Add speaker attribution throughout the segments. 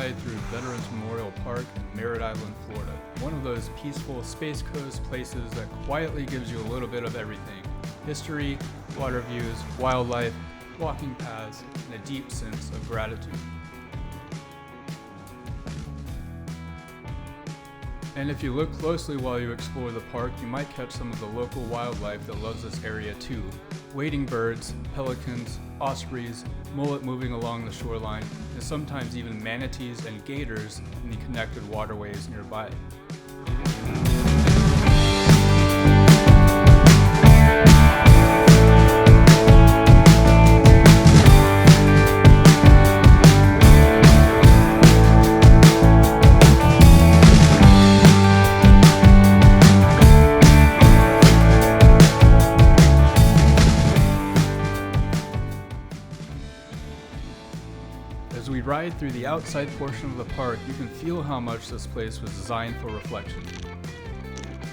Speaker 1: ride through Veterans Memorial Park in Merritt Island, Florida. One of those peaceful Space Coast places that quietly gives you a little bit of everything. History, water views, wildlife, walking paths, and a deep sense of gratitude. And if you look closely while you explore the park, you might catch some of the local wildlife that loves this area too. Wading birds, pelicans, ospreys, mullet moving along the shoreline, and sometimes even manatees and gators in the connected waterways nearby. As we ride through the outside portion of the park, you can feel how much this place was designed for reflection.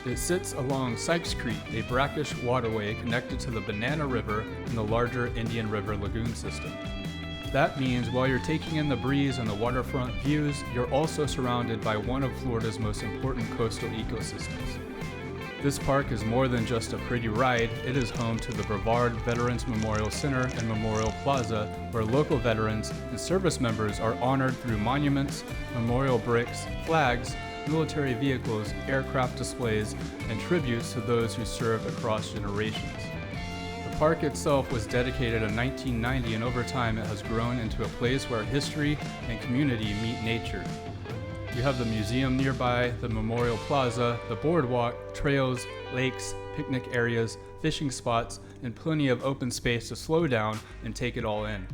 Speaker 1: It sits along Sykes Creek, a brackish waterway connected to the Banana River and the larger Indian River Lagoon system. That means while you're taking in the breeze and the waterfront views, you're also surrounded by one of Florida's most important coastal ecosystems. This park is more than just a pretty ride, it is home to the Brevard Veterans Memorial Center and Memorial Plaza, where local veterans and service members are honored through monuments, memorial bricks, flags, military vehicles, aircraft displays, and tributes to those who served across generations. The park itself was dedicated in 1990, and over time it has grown into a place where history and community meet nature. You have the museum nearby, the Memorial Plaza, the boardwalk, trails, lakes, picnic areas, fishing spots, and plenty of open space to slow down and take it all in.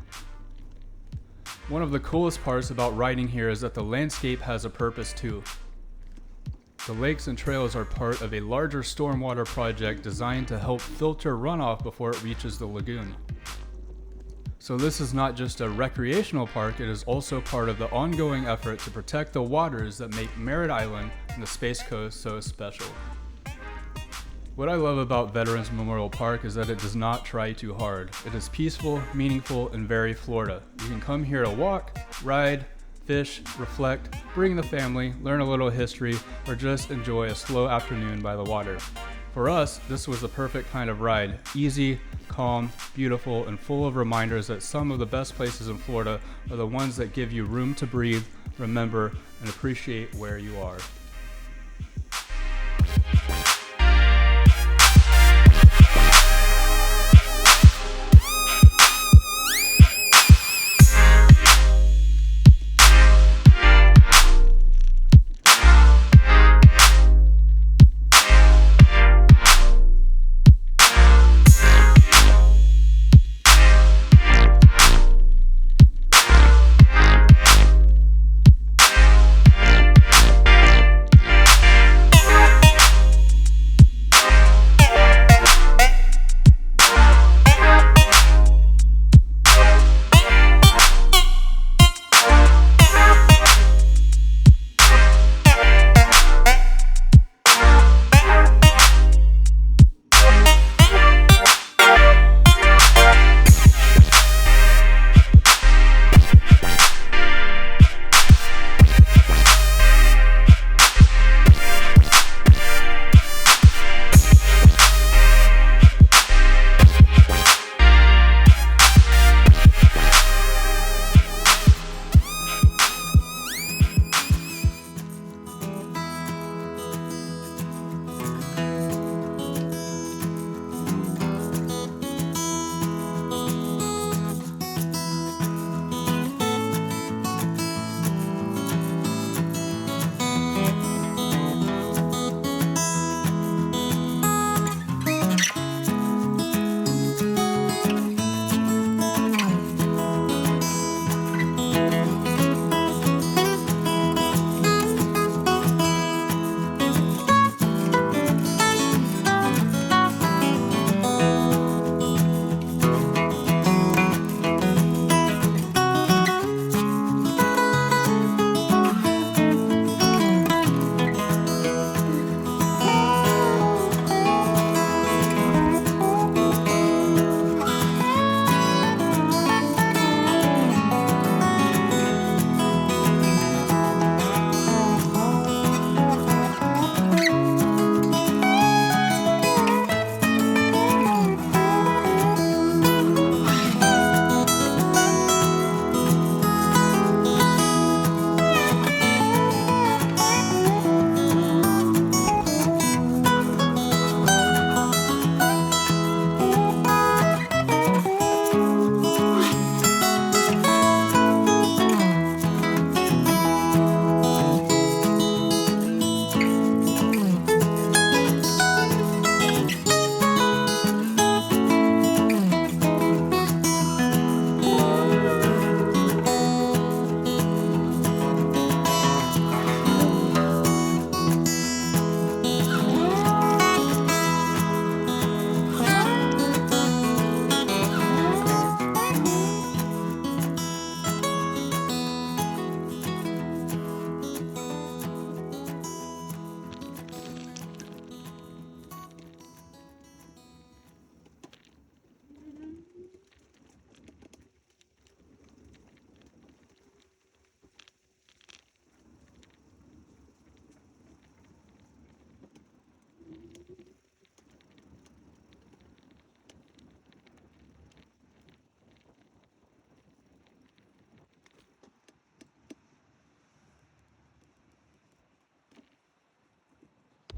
Speaker 1: One of the coolest parts about riding here is that the landscape has a purpose too. The lakes and trails are part of a larger stormwater project designed to help filter runoff before it reaches the lagoon. So this is not just a recreational park, it is also part of the ongoing effort to protect the waters that make Merritt Island and the Space Coast so special. What I love about Veterans Memorial Park is that it does not try too hard. It is peaceful, meaningful, and very Florida. You can come here to walk, ride, fish, reflect, bring the family, learn a little history, or just enjoy a slow afternoon by the water. For us, this was the perfect kind of ride. Easy, calm, beautiful, and full of reminders that some of the best places in Florida are the ones that give you room to breathe, remember, and appreciate where you are.